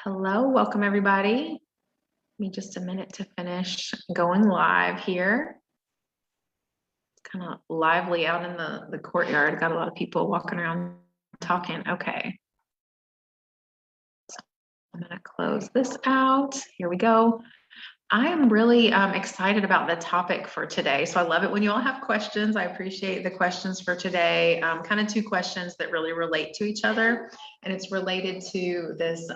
Hello, welcome everybody. Give me just a minute to finish going live here. It's kind of lively out in the courtyard. Got a lot of people walking around talking. Okay. So I'm gonna close this out. Here we go. I am really excited about the topic for today. So I love it when you all have questions. I appreciate the questions for today. Kind of two questions that really relate to each other. And it's related to this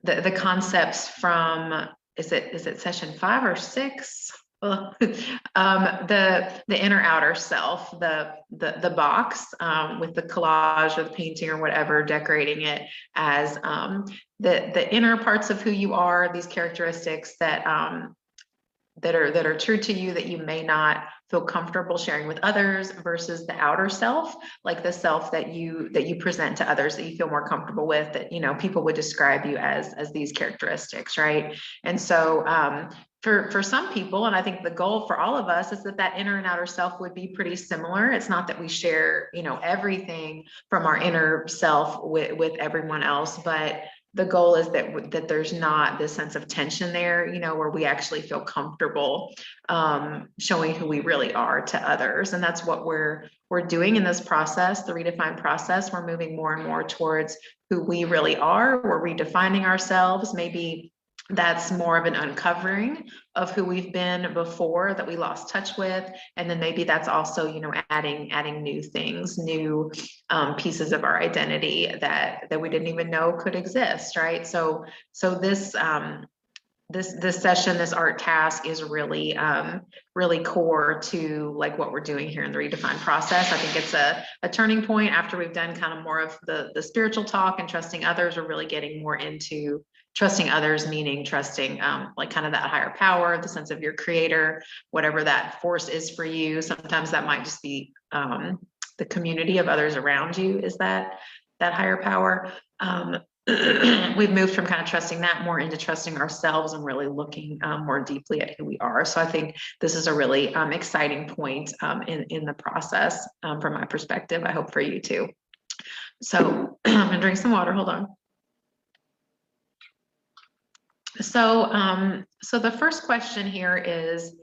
the concepts from, is it session 5 or 6? The inner outer self, the box with the collage or the painting or whatever, decorating it as the inner parts of who you are, these characteristics that are true to you that you may not feel comfortable sharing with others, versus the outer self, like the self that you present to others, that you feel more comfortable with, that people would describe you as these characteristics, right? And so for some people, and I think the goal for all of us, is that inner and outer self would be pretty similar. It's not that we share everything from our inner self with everyone else, but the goal is that there's not this sense of tension there, where we actually feel comfortable showing who we really are to others. And that's what we're doing in this process, the redefine process. We're moving more and more towards who we really are. We're redefining ourselves. Maybe that's more of an uncovering of who we've been before that we lost touch with. And then maybe that's also, adding new things, new pieces of our identity that we didn't even know could exist, right? So this session, this art task, is really really core to like what we're doing here in the redefine process. I think it's a turning point after we've done kind of more of the spiritual talk and trusting others. We're really getting more into trusting others, meaning trusting like kind of that higher power, the sense of your creator, whatever that force is for you. Sometimes that might just be the community of others around you, is that higher power. We've moved from kind of trusting that more into trusting ourselves and really looking more deeply at who we are. So I think this is a really exciting point in the process from my perspective. I hope for you too. So I'm gonna drink some water, hold on. So the first question here is,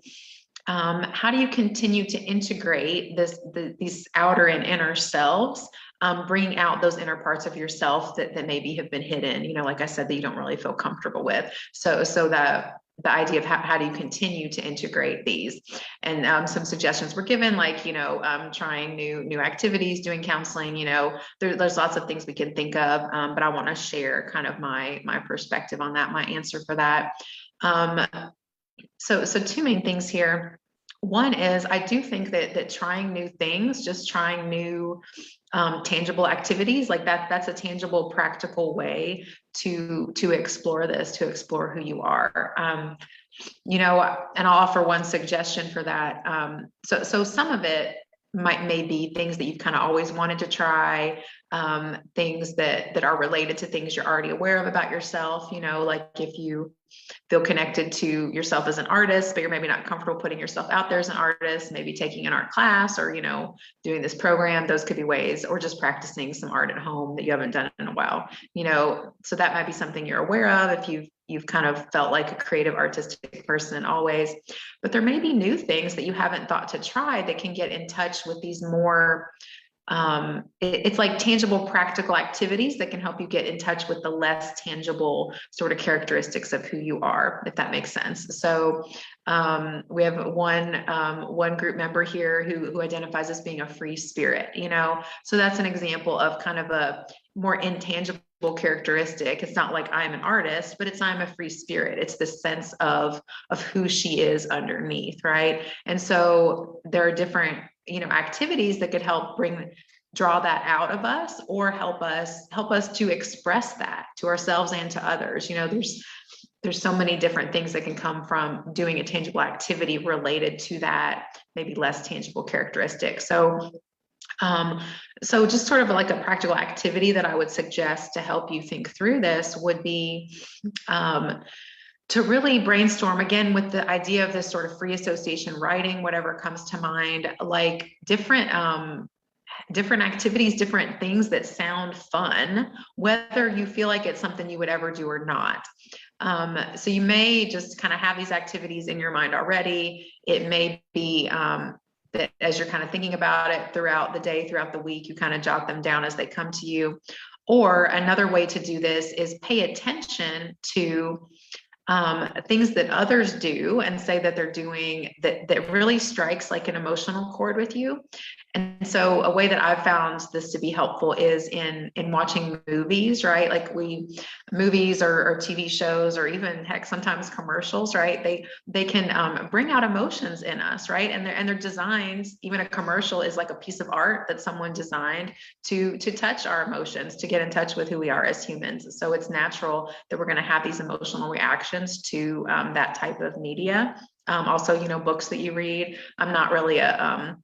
how do you continue to integrate these outer and inner selves, bringing out those inner parts of yourself that maybe have been hidden, like I said, that you don't really feel comfortable with. So the idea of how do you continue to integrate these, and some suggestions were given, like trying new activities, doing counseling. There's lots of things we can think of, but I want to share kind of my perspective on that, my answer for that. So two main things here. One is, I do think that trying new things, just trying new tangible activities, like that's a tangible, practical way to explore this, to explore who you are. And I'll offer one suggestion for that. So some of it may be things that you've kind of always wanted to try, things that are related to things you're already aware of about yourself. Like if you feel connected to yourself as an artist, but you're maybe not comfortable putting yourself out there as an artist, maybe taking an art class or, doing this program, those could be ways, or just practicing some art at home that you haven't done in a while, so that might be something you're aware of if you've kind of felt like a creative, artistic person always. But there may be new things that you haven't thought to try that can get in touch with these more it's like tangible, practical activities that can help you get in touch with the less tangible sort of characteristics of who you are, if that makes sense. So we have one group member here who identifies as being a free spirit, so that's an example of kind of a more intangible characteristic. It's not like I'm an artist, but I'm a free spirit. It's this sense of who she is underneath, right? And so there are different activities that could help draw that out of us, or help us to express that to ourselves and to others. There's so many different things that can come from doing a tangible activity related to that maybe less tangible characteristic. So just sort of like a practical activity that I would suggest to help you think through this would be to really brainstorm again with the idea of this sort of free association writing, whatever comes to mind, like different different activities, different things that sound fun, whether you feel like it's something you would ever do or not. So you may just kind of have these activities in your mind already. It may be that as you're kind of thinking about it throughout the day, throughout the week, you kind of jot them down as they come to you. Or another way to do this is pay attention to things that others do and say that they're doing that really strikes like an emotional chord with you. And so a way that I've found this to be helpful is in watching movies, right? Like movies or TV shows, or even heck, sometimes commercials, right? They can bring out emotions in us, right? And they're designed, even a commercial is like a piece of art that someone designed to touch our emotions, to get in touch with who we are as humans. So it's natural that we're going to have these emotional reactions to that type of media. Also, books that you read. I'm not really a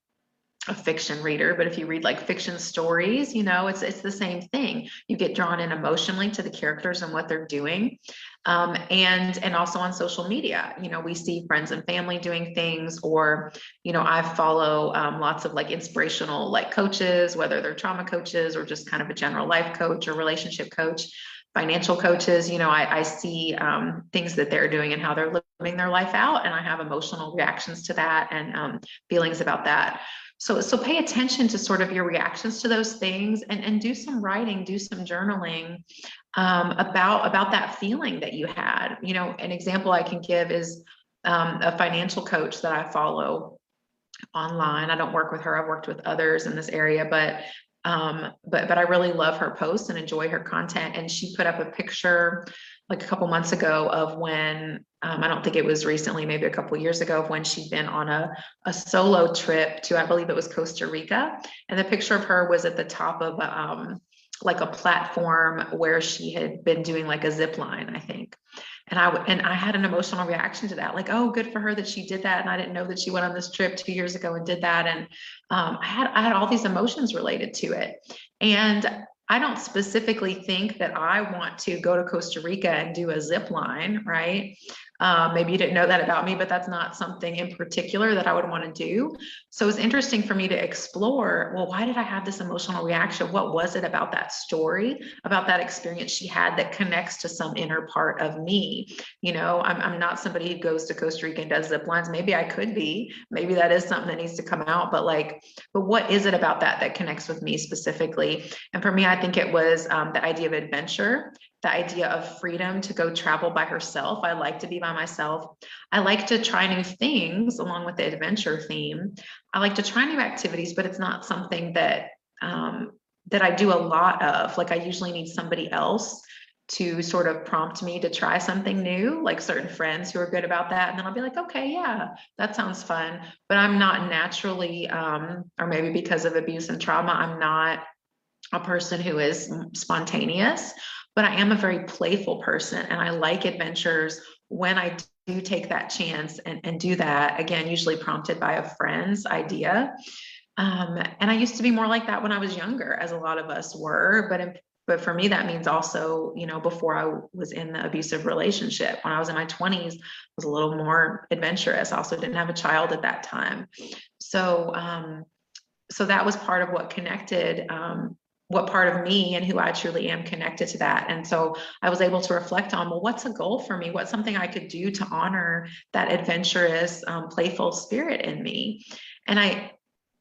fiction reader, but if you read like fiction stories, it's the same thing. You get drawn in emotionally to the characters and what they're doing. And also on social media, we see friends and family doing things, or, I follow lots of like inspirational like coaches, whether they're trauma coaches or just kind of a general life coach or relationship coach, financial coaches. I see things that they're doing and how they're living their life out, and I have emotional reactions to that and feelings about that. So pay attention to sort of your reactions to those things, and do some writing, do some journaling about that feeling that you had. An example I can give is a financial coach that I follow online. I don't work with her. I've worked with others in this area, but I really love her posts and enjoy her content. And she put up a picture like a couple months ago of when, I don't think it was recently, maybe a couple of years ago, of when she'd been on a solo trip to, I believe it was Costa Rica. And the picture of her was at the top of like a platform where she had been doing like a zip line, I think. And I had an emotional reaction to that, like, oh, good for her that she did that. And I didn't know that she went on this trip 2 years ago and did that. And I had all these emotions related to it. And I don't specifically think that I want to go to Costa Rica and do a zip line, right? Maybe you didn't know that about me, but that's not something in particular that I would want to do. So it's interesting for me to explore, well, why did I have this emotional reaction? What was it about that story, about that experience she had that connects to some inner part of me? I'm not somebody who goes to Costa Rica and does zip lines. Maybe I could be, maybe that is something that needs to come out, but what is it about that connects with me specifically? And for me, I think it was the idea of adventure, the idea of freedom to go travel by herself. I like to be by myself. I like to try new things along with the adventure theme. I like to try new activities, but it's not something that I do a lot of. Like I usually need somebody else to sort of prompt me to try something new, like certain friends who are good about that. And then I'll be like, okay, yeah, that sounds fun. But I'm not naturally, or maybe because of abuse and trauma, I'm not a person who is spontaneous, but I am a very playful person, and I like adventures when I do take that chance and do that, again, usually prompted by a friend's idea. And I used to be more like that when I was younger, as a lot of us were, but for me, that means also, before I was in the abusive relationship, when I was in my 20s, I was a little more adventurous. I also didn't have a child at that time. So that was part of what connected, what part of me and who I truly am connected to that. And so I was able to reflect on, well, what's a goal for me? What's something I could do to honor that adventurous, playful spirit in me? And I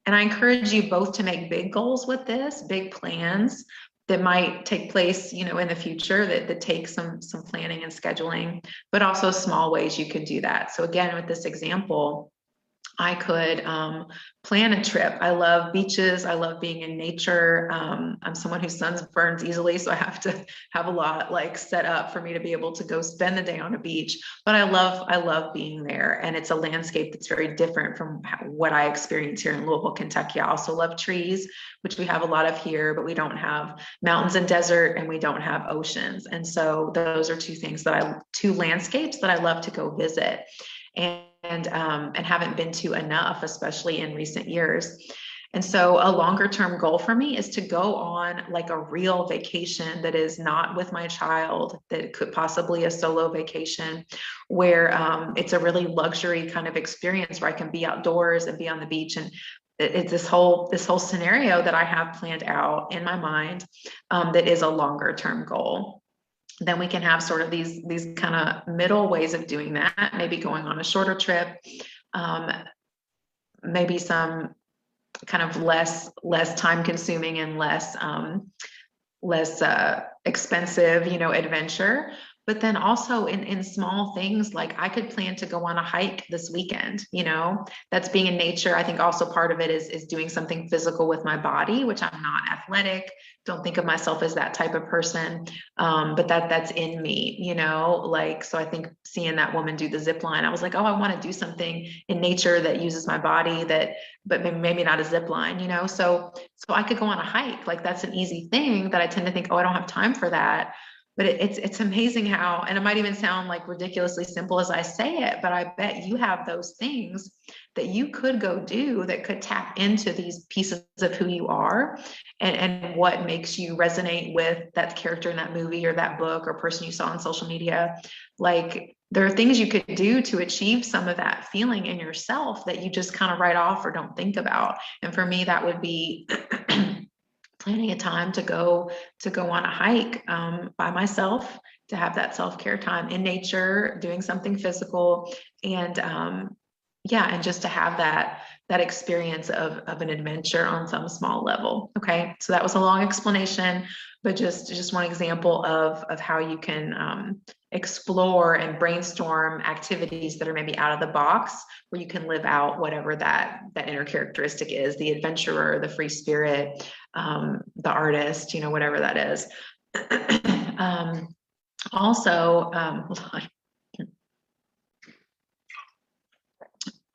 encourage you both to make big goals with this, big plans that might take place, in the future that take some planning and scheduling, but also small ways you could do that. So again, with this example, I could plan a trip. I love beaches. I love being in nature. I'm someone who sunburns easily, so I have to have a lot set up for me to be able to go spend the day on a beach. But I love being there, and it's a landscape that's very different from what I experience here in Louisville, Kentucky. I also love trees, which we have a lot of here, but we don't have mountains and desert, and we don't have oceans. And so those are two landscapes that I love to go visit. And haven't been to enough, especially in recent years. And so a longer term goal for me is to go on like a real vacation that is not with my child, that could possibly a solo vacation where it's a really luxury kind of experience where I can be outdoors and be on the beach. And it's this whole scenario that I have planned out in my mind, that is a longer term goal. Then we can have sort of these kind of middle ways of doing that, maybe going on a shorter trip, maybe some kind of less time consuming and less expensive, adventure. But then also in small things, like I could plan to go on a hike this weekend, that's being in nature. I think also part of it is doing something physical with my body, which I'm not athletic, don't think of myself as that type of person. But that's in me, so I think seeing that woman do the zip line, I was like, oh, I want to do something in nature that uses my body, but maybe not a zip line, so I could go on a hike. Like that's an easy thing that I tend to think, oh, I don't have time for that. But it's amazing how, and it might even sound like ridiculously simple as I say it, but I bet you have those things that you could go do that could tap into these pieces of who you are and what makes you resonate with that character in that movie or that book or person you saw on social media. Like there are things you could do to achieve some of that feeling in yourself that you just kind of write off or don't think about. And for me, that would be planning a time to go on a hike by myself, to have that self-care time in nature, doing something physical, and and just to have that experience of an adventure on some small level. Okay, so that was a long explanation, but just one example of how you can explore and brainstorm activities that are maybe out of the box, where you can live out whatever that inner characteristic is, the adventurer, the free spirit, the artist, whatever that is. Hold on.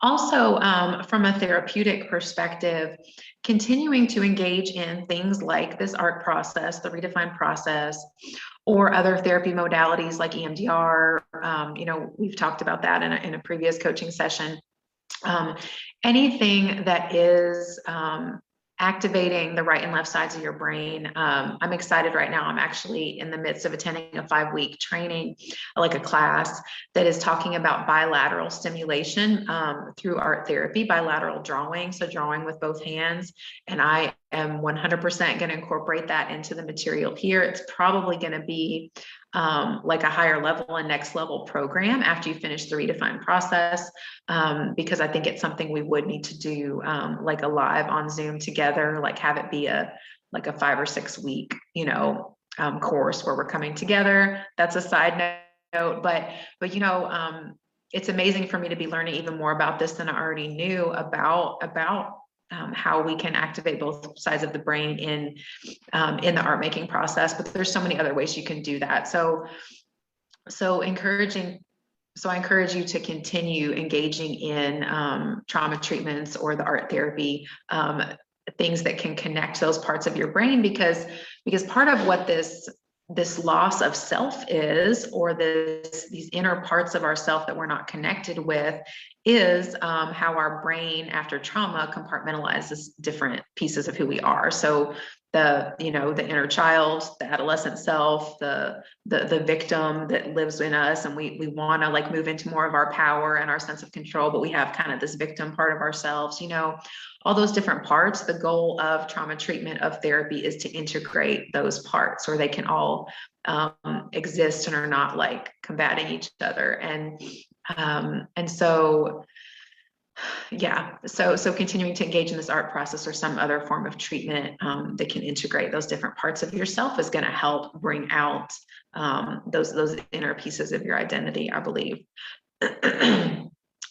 Also, from a therapeutic perspective, continuing to engage in things like this art process, the redefine process, or other therapy modalities like EMDR. We've talked about that in a previous coaching session. Anything that is activating the right and left sides of your brain. I'm excited right now. I'm actually in the midst of attending a 5-week training, like a class that is talking about bilateral stimulation through art therapy, bilateral drawing. So drawing with both hands. And I am 100% going to incorporate that into the material here. It's probably going to be like a higher level and next level program after you finish the redefine process, because I think it's something we would need to do like a live on Zoom together, like have it be a 5 or 6 week, course where we're coming together. That's a side note, but it's amazing for me to be learning even more about this than I already knew about how we can activate both sides of the brain in the art making process. But there's so many other ways you can do that. So I encourage you to continue engaging in trauma treatments or the art therapy, things that can connect those parts of your brain, because part of what this loss of self is, or these inner parts of ourself that we're not connected with, is how our brain after trauma compartmentalizes different pieces of who we are. So the inner child, the adolescent self, the victim that lives in us, and we want to like move into more of our power and our sense of control, but we have kind of this victim part of ourselves, all those different parts. The goal of trauma treatment, of therapy, is to integrate those parts, or they can all exist and are not like combating each other. So continuing to engage in this art process or some other form of treatment that can integrate those different parts of yourself is going to help bring out those inner pieces of your identity, I believe.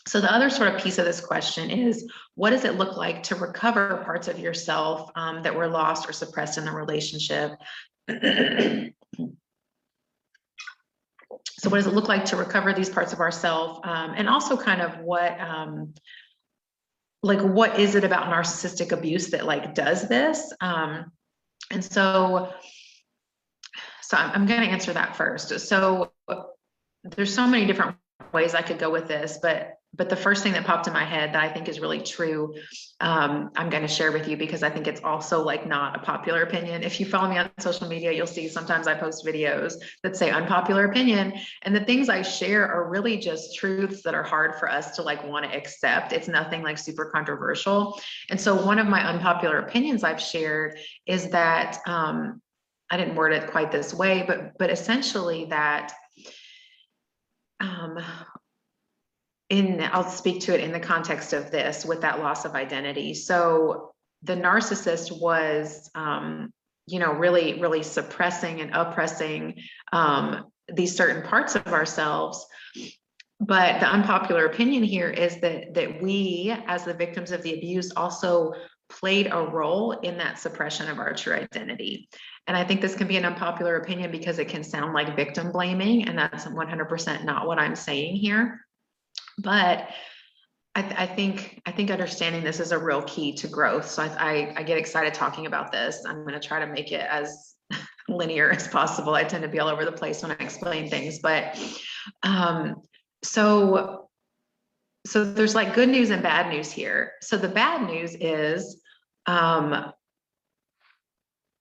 So the other sort of piece of this question is, what does it look like to recover parts of yourself that were lost or suppressed in the relationship? So what does it look like to recover these parts of ourselves? And also kind of what is it about narcissistic abuse that like does this? And so I'm going to answer that first. So there's so many different ways I could go with this, but But the first thing that popped in my head that I think is really true, I'm going to share with you because I think it's also like not a popular opinion. If you follow me on social media, you'll see sometimes I post videos that say unpopular opinion. And the things I share are really just truths that are hard for us to like want to accept. It's nothing like super controversial. And so one of my unpopular opinions I've shared is that, I didn't word it quite this way, but essentially that, I'll speak to it in the context of this with that loss of identity. So the narcissist was, really, really suppressing and oppressing these certain parts of ourselves. But the unpopular opinion here is that we, as the victims of the abuse, also played a role in that suppression of our true identity. And I think this can be an unpopular opinion because it can sound like victim blaming, and that's 100% not what I'm saying here. But I think understanding this is a real key to growth. So I get excited talking about this. I'm going to try to make it as linear as possible. I tend to be all over the place when I explain things, but so there's like good news and bad news here. So the bad news is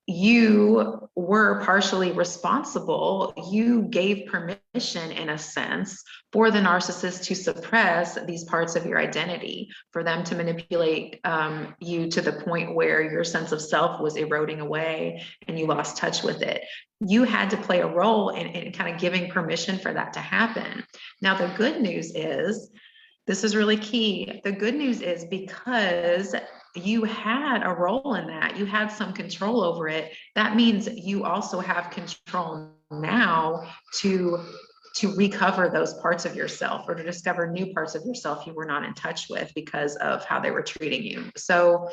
you were partially responsible. You gave permission, in a sense, for the narcissist to suppress these parts of your identity, for them to manipulate you to the point where your sense of self was eroding away and you lost touch with it. You had to play a role in kind of giving permission for that to happen. Now, the good news is, this is really key. The good news is because you had a role in that, you had some control over it, that means you also have control now to recover those parts of yourself, or to discover new parts of yourself you were not in touch with because of how they were treating you. So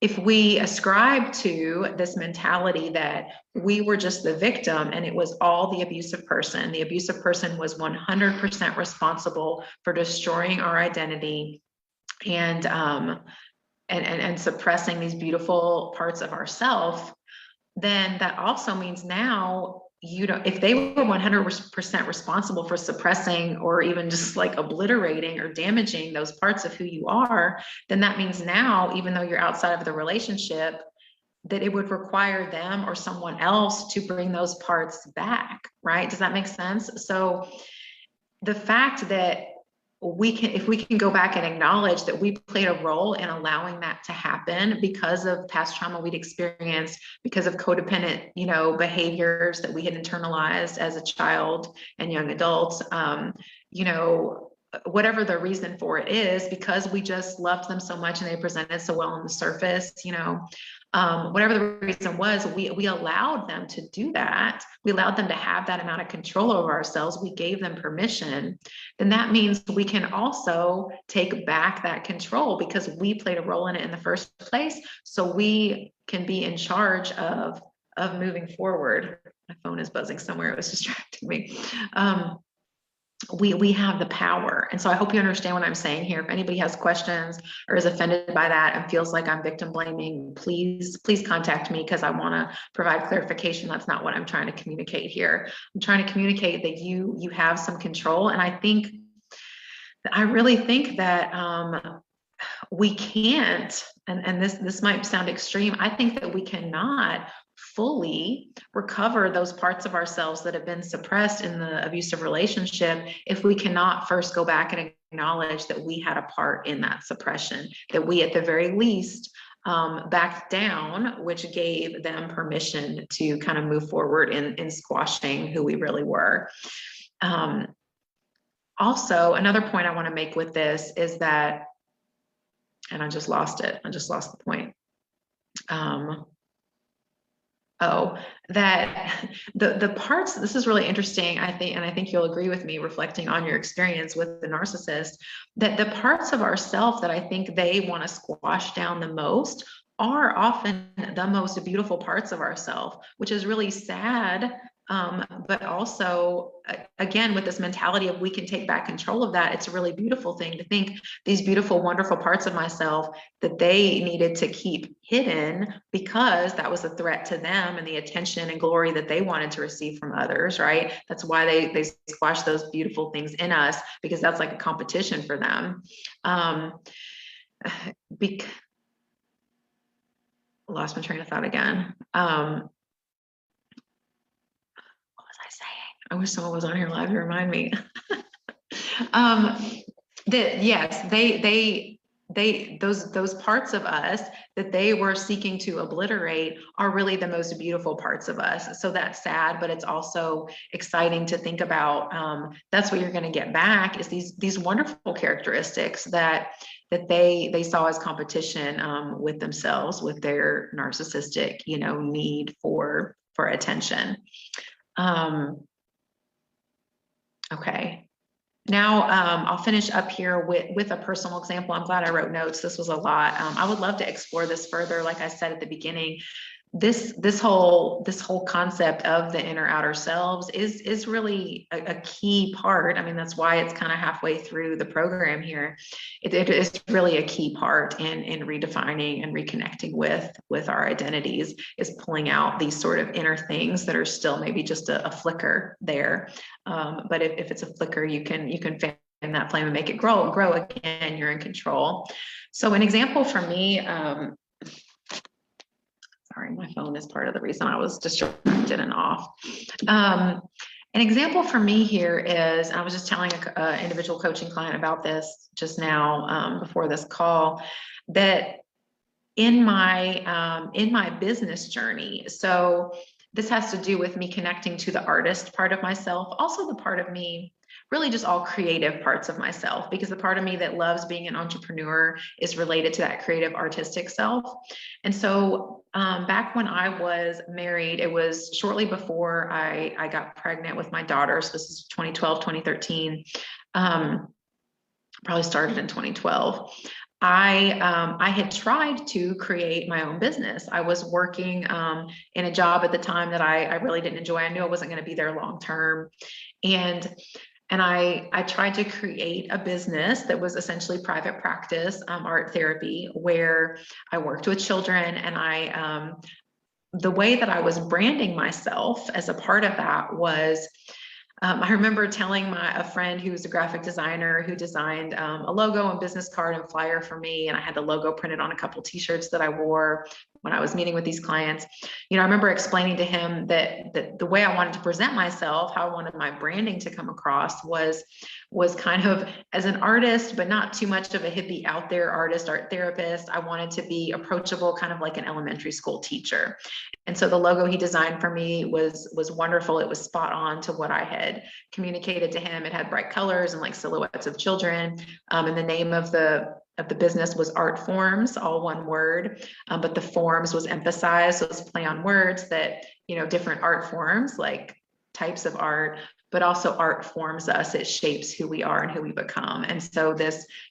if we ascribe to this mentality that we were just the victim and it was all the abusive person was 100% responsible for destroying our identity and suppressing these beautiful parts of ourself, then that also means now if they were 100% responsible for suppressing or even just like obliterating or damaging those parts of who you are, then that means now, even though you're outside of the relationship, that it would require them or someone else to bring those parts back, right? Does that make sense? So the fact that if we can go back and acknowledge that we played a role in allowing that to happen because of past trauma we'd experienced, because of codependent, behaviors that we had internalized as a child and young adults, whatever the reason for it is, because we just loved them so much and they presented so well on the surface, whatever the reason was, we allowed them to do that. We allowed them to have that amount of control over ourselves. We gave them permission. Then that means we can also take back that control because we played a role in it in the first place. So we can be in charge of moving forward. My phone is buzzing somewhere. It was distracting me. We have the power. And so I hope you understand what I'm saying here. If anybody has questions or is offended by that and feels like I'm victim blaming, please contact me, because I want to provide clarification. That's not what I'm trying to communicate here. I'm trying to communicate that you have some control. And I really think that we can't, and this might sound extreme, I think that we cannot fully recover those parts of ourselves that have been suppressed in the abusive relationship if we cannot first go back and acknowledge that we had a part in that suppression, that we at the very least backed down, which gave them permission to kind of move forward in squashing who we really were. Also, another point I want to make with this is that, and I just lost it. I just lost the point. That the parts, this is really interesting, I think, and I think you'll agree with me reflecting on your experience with the narcissist, that the parts of ourself that I think they want to squash down the most are often the most beautiful parts of ourself, which is really sad But also, again, with this mentality of we can take back control of that, it's a really beautiful thing to think these beautiful, wonderful parts of myself that they needed to keep hidden because that was a threat to them and the attention and glory that they wanted to receive from others, right? That's why they squash those beautiful things in us, because that's like a competition for them. Lost my train of thought again. I wish someone was on here live to remind me. That yes, those parts of us that they were seeking to obliterate are really the most beautiful parts of us. So that's sad, but it's also exciting to think about. That's what you're going to get back, is these wonderful characteristics that they saw as competition with themselves, with their narcissistic, need for attention. Okay. Now, I'll finish up here with a personal example. I'm glad I wrote notes. This was a lot. I would love to explore this further. Like I said at the beginning, this whole concept of the inner outer selves is really a key part. I mean, that's why it's kind of halfway through the program here. It is really a key part in redefining and reconnecting with our identities, is pulling out these sort of inner things that are still maybe just a flicker there. But if it's a flicker, you can fan that flame and make it grow again. You're in control. So an example for me, sorry, my phone is part of the reason I was distracted and off. An example for me here is, I was just telling an individual coaching client about this just now before this call, that in my business journey, so this has to do with me connecting to the artist part of myself, also the part of me, really just all creative parts of myself, because the part of me that loves being an entrepreneur is related to that creative artistic self. And so back when I was married, it was shortly before I got pregnant with my daughter. So this is 2012, 2013. Probably started in 2012. I had tried to create my own business. I was working in a job at the time that I really didn't enjoy. I knew I wasn't going to be there long term. And I tried to create a business that was essentially private practice, art therapy, where I worked with children. And the way that I was branding myself as a part of that was, I remember telling a friend who was a graphic designer, who designed a logo and business card and flyer for me. And I had the logo printed on a couple t-shirts that I wore when I was meeting with these clients. I remember explaining to him that the way I wanted to present myself, how I wanted my branding to come across was kind of as an artist, but not too much of a hippie out there artist, art therapist. I wanted to be approachable, kind of like an elementary school teacher. And so the logo he designed for me was wonderful. It was spot on to what I had communicated to him. It had bright colors and like silhouettes of children. And the name of the business was Art Forms, all one word. But the forms was emphasized. So it's play on words that, different art forms, like types of art, but also art forms us. It shapes who we are and who we become. And so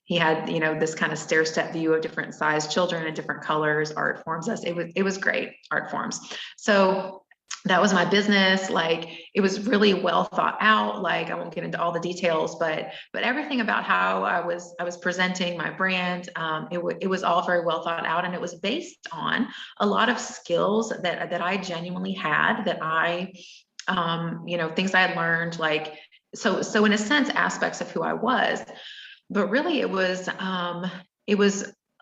he had, this kind of stair step view of different sized children and different colors. Art forms us. It was great. Art forms. So that was my business. Like, it was really well thought out. Like, I won't get into all the details, but everything about how I was presenting my brand, it was all very well thought out, and it was based on a lot of skills that I genuinely had, that I, things I had learned, like, so in a sense, aspects of who I was, but really it was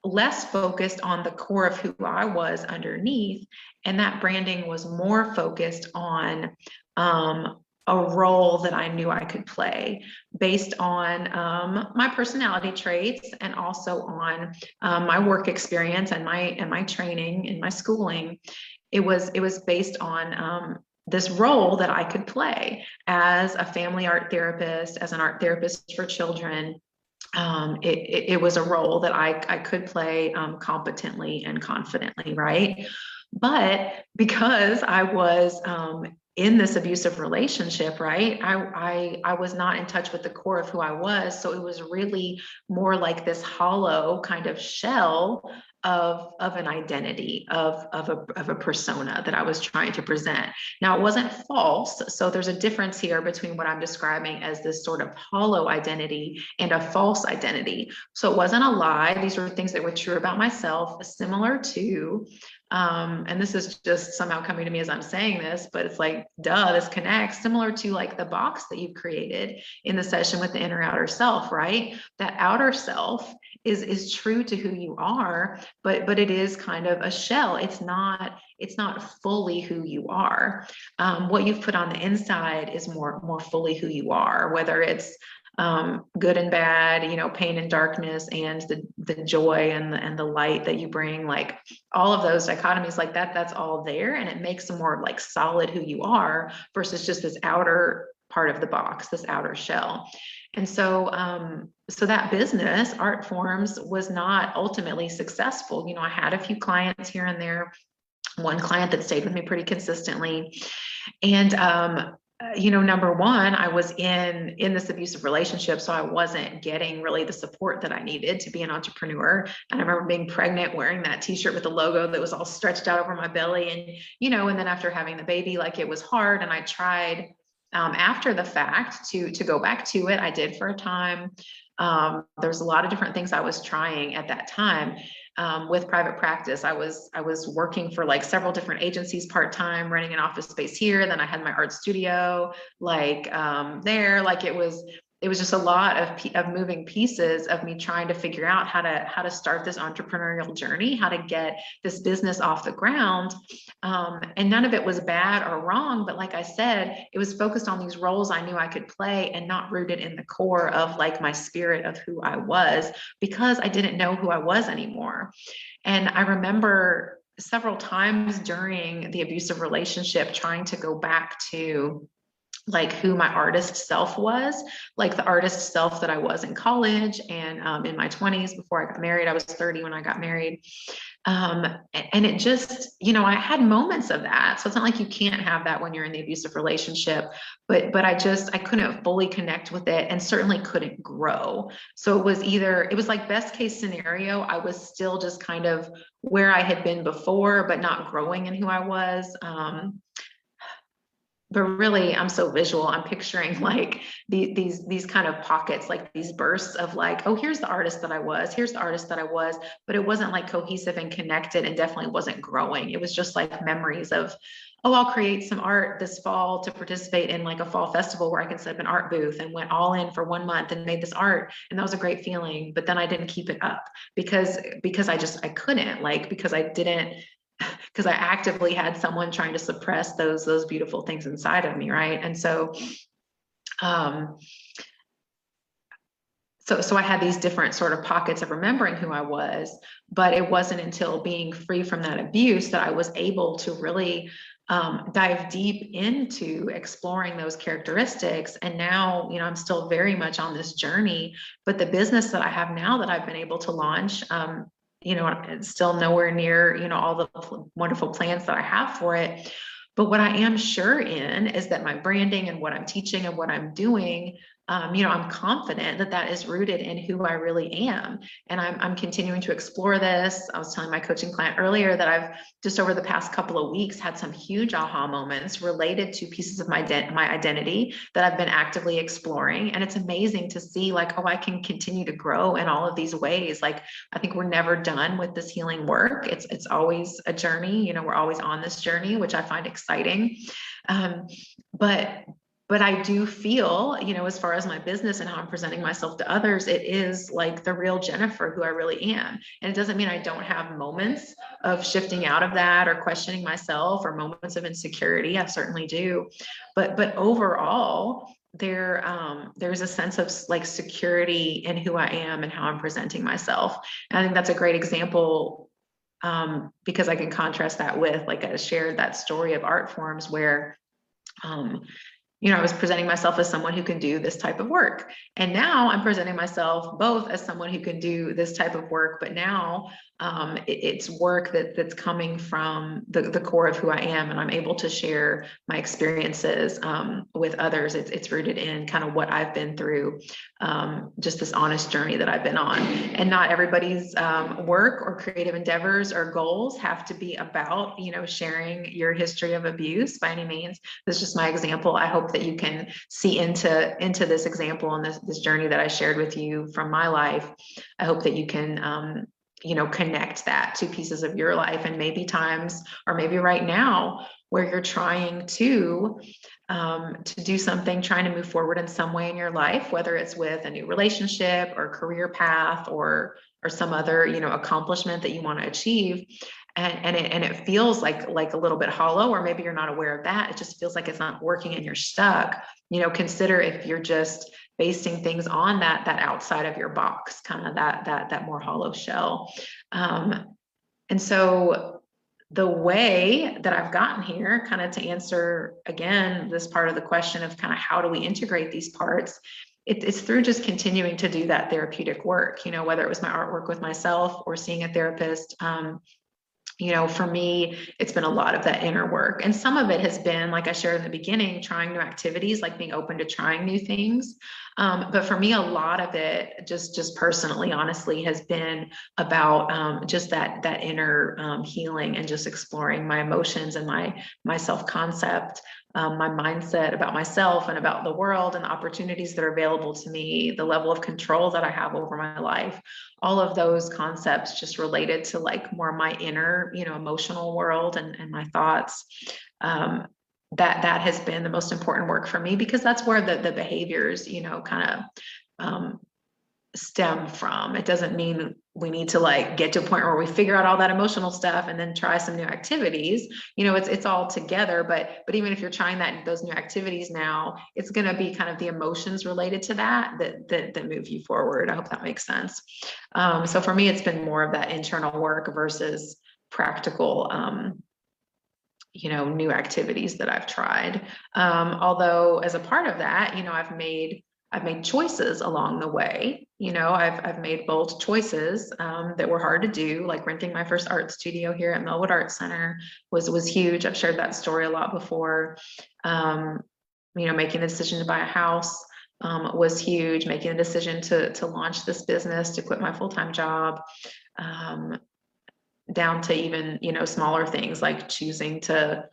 less focused on the core of who I was underneath. And that branding was more focused on a role that I knew I could play based on my personality traits, and also on my work experience and my training and my schooling. It was based on this role that I could play as a family art therapist, as an art therapist for children. It was a role that I could play competently and confidently, right? But because I was in this abusive relationship, right, I was not in touch with the core of who I was. So it was really more like this hollow kind of shell of an identity, of a persona that I was trying to present. Now, it wasn't false. So there's a difference here between what I'm describing as this sort of hollow identity and a false identity. So it wasn't a lie. These were things that were true about myself, similar to, and this is just somehow coming to me as I'm saying this, but it's like, duh, this connects, similar to like the box that you've created in the session with the inner outer self, right? That outer self is true to who you are, but it is kind of a shell. It's not fully who you are. What you've put on the inside is more fully who you are, whether it's good and bad, pain and darkness, and the joy and the light that you bring, like all of those dichotomies, like that's all there, and it makes a more like solid who you are versus just this outer part of the box, this outer shell. And so so that business, Art Forms, was not ultimately successful. I had a few clients here and there, one client that stayed with me pretty consistently, and number one, I was in this abusive relationship, so I wasn't getting really the support that I needed to be an entrepreneur. And I remember being pregnant, wearing that t-shirt with the logo that was all stretched out over my belly, and then after having the baby, like, it was hard. And I tried after the fact to go back to it. I did for a time. There's a lot of different things I was trying at that time. With private practice, I was working for like several different agencies part-time, renting an office space here. Then I had my art studio there. Like, it was just a lot of moving pieces of me trying to figure out how to start this entrepreneurial journey, how to get this business off the ground. And none of it was bad or wrong, but like I said, it was focused on these roles I knew I could play and not rooted in the core of like my spirit of who I was, because I didn't know who I was anymore. And I remember several times during the abusive relationship trying to go back to like who my artist self was, like the artist self that I was in college and in my 20s before I got married. I was 30 when I got married. And it just, I had moments of that. So it's not like you can't have that when you're in the abusive relationship, but I couldn't fully connect with it, and certainly couldn't grow. So it was like best case scenario, I was still just kind of where I had been before, but not growing in who I was. But really, I'm so visual. I'm picturing like these kind of pockets, like these bursts of like, oh, here's the artist that I was, here's the artist that I was, but it wasn't like cohesive and connected, and definitely wasn't growing. It was just like memories of, oh, I'll create some art this fall to participate in like a fall festival where I can set up an art booth, and went all in for 1 month and made this art. And that was a great feeling, but then I didn't keep it up because I couldn't, like, because I actively had someone trying to suppress those beautiful things inside of me, right? And so, so I had these different sort of pockets of remembering who I was, but it wasn't until being free from that abuse that I was able to really dive deep into exploring those characteristics. And now, I'm still very much on this journey, but the business that I have now that I've been able to launch, it's still nowhere near, all the wonderful plans that I have for it. But what I am sure in is that my branding and what I'm teaching and what I'm doing, I'm confident that is rooted in who I really am. And I'm continuing to explore this. I was telling my coaching client earlier that I've just over the past couple of weeks had some huge aha moments related to pieces of my identity that I've been actively exploring. And it's amazing to see like, oh, I can continue to grow in all of these ways. Like, I think we're never done with this healing work. It's always a journey. We're always on this journey, which I find exciting. But I do feel, as far as my business and how I'm presenting myself to others, it is like the real Jennifer who I really am. And it doesn't mean I don't have moments of shifting out of that or questioning myself or moments of insecurity. I certainly do. But overall, there's a sense of like security in who I am and how I'm presenting myself. And I think that's a great example, because I can contrast that with, like, I shared that story of Art Forms where I was presenting myself as someone who can do this type of work. And now I'm presenting myself both as someone who can do this type of work, but now it's work that's coming from the core of who I am, and I'm able to share my experiences with others. It's rooted in kind of what I've been through, just this honest journey that I've been on. And not everybody's work or creative endeavors or goals have to be about, sharing your history of abuse by any means. This is just my example. I hope that you can see into this example and this journey that I shared with you from my life. I hope that you can connect that to pieces of your life, and maybe times, or maybe right now, where you're trying to do something, trying to move forward in some way in your life, whether it's with a new relationship or career path or some other, accomplishment that you want to achieve. And it feels like a little bit hollow, or maybe you're not aware of that. It just feels like it's not working and you're stuck. Consider if you're just basing things on that outside of your box, kind of that more hollow shell. And so the way that I've gotten here, kind of to answer again this part of the question of kind of how do we integrate these parts, it's through just continuing to do that therapeutic work, whether it was my artwork with myself or seeing a therapist. For me, it's been a lot of that inner work. And some of it has been, like I shared in the beginning, trying new activities, like being open to trying new things. But for me, a lot of it, just personally, honestly, has been about just that inner healing, and just exploring my emotions and my self-concept, my mindset about myself and about the world and the opportunities that are available to me, the level of control that I have over my life. All of those concepts just related to like more my inner, emotional world and my thoughts. That has been the most important work for me, because that's where the behaviors, kind of stem from. It doesn't mean we need to like get to a point where we figure out all that emotional stuff and then try some new activities. It's all together, but even if you're trying those new activities now, it's going to be kind of the emotions related to that move you forward. I hope that makes sense. So for me, it's been more of that internal work versus practical new activities that I've tried. Although as a part of that, I've made choices along the way. I've made bold choices that were hard to do, like renting my first art studio here at Melwood Art Center was huge. I've shared that story a lot before. Making the decision to buy a house was huge. Making a decision to launch this business, to quit my full-time job, down to even, smaller things like choosing to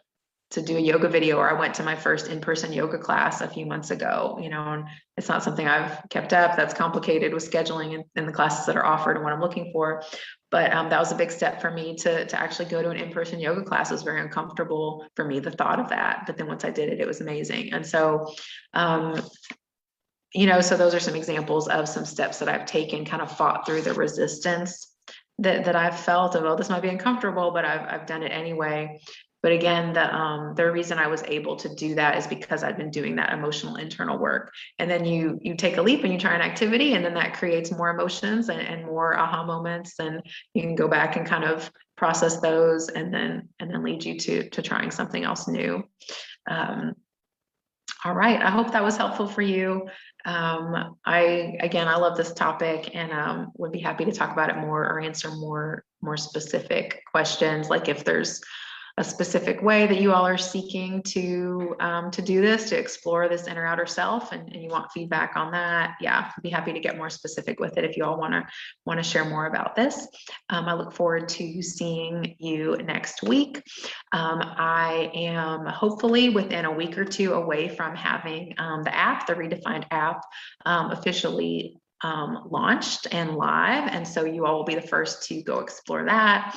do a yoga video, or I went to my first in-person yoga class a few months ago, and it's not something I've kept up. That's complicated with scheduling and the classes that are offered and what I'm looking for. But that was a big step for me to actually go to an in-person yoga class. It was very uncomfortable for me, the thought of that. But then once I did it, it was amazing. And so, so those are some examples of some steps that I've taken, kind of fought through the resistance that I've felt of, oh, this might be uncomfortable, but I've done it anyway. But again, the reason I was able to do that is because I've been doing that emotional internal work. And then you take a leap and you try an activity, and then that creates more emotions and more aha moments, and you can go back and kind of process those, and then lead you to trying something else new. All right, I hope that was helpful for you. I love this topic, and would be happy to talk about it more or answer more specific questions, like if there's a specific way that you all are seeking to do this, to explore this inner outer self, and you want feedback on that. Yeah, I'd be happy to get more specific with it if you all want to share more about this. I look forward to seeing you next week. I am hopefully within a week or two away from having the app, the Redefined app, officially launched and live. And so you all will be the first to go explore that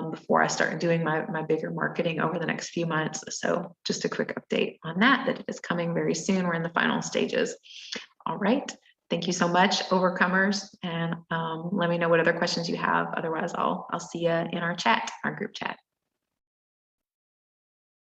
before I start doing my bigger marketing over the next few months. So just a quick update on that it is coming very soon. We're in the final stages. All right. Thank you so much, overcomers. And let me know what other questions you have. Otherwise, I'll see you in our chat, our group chat.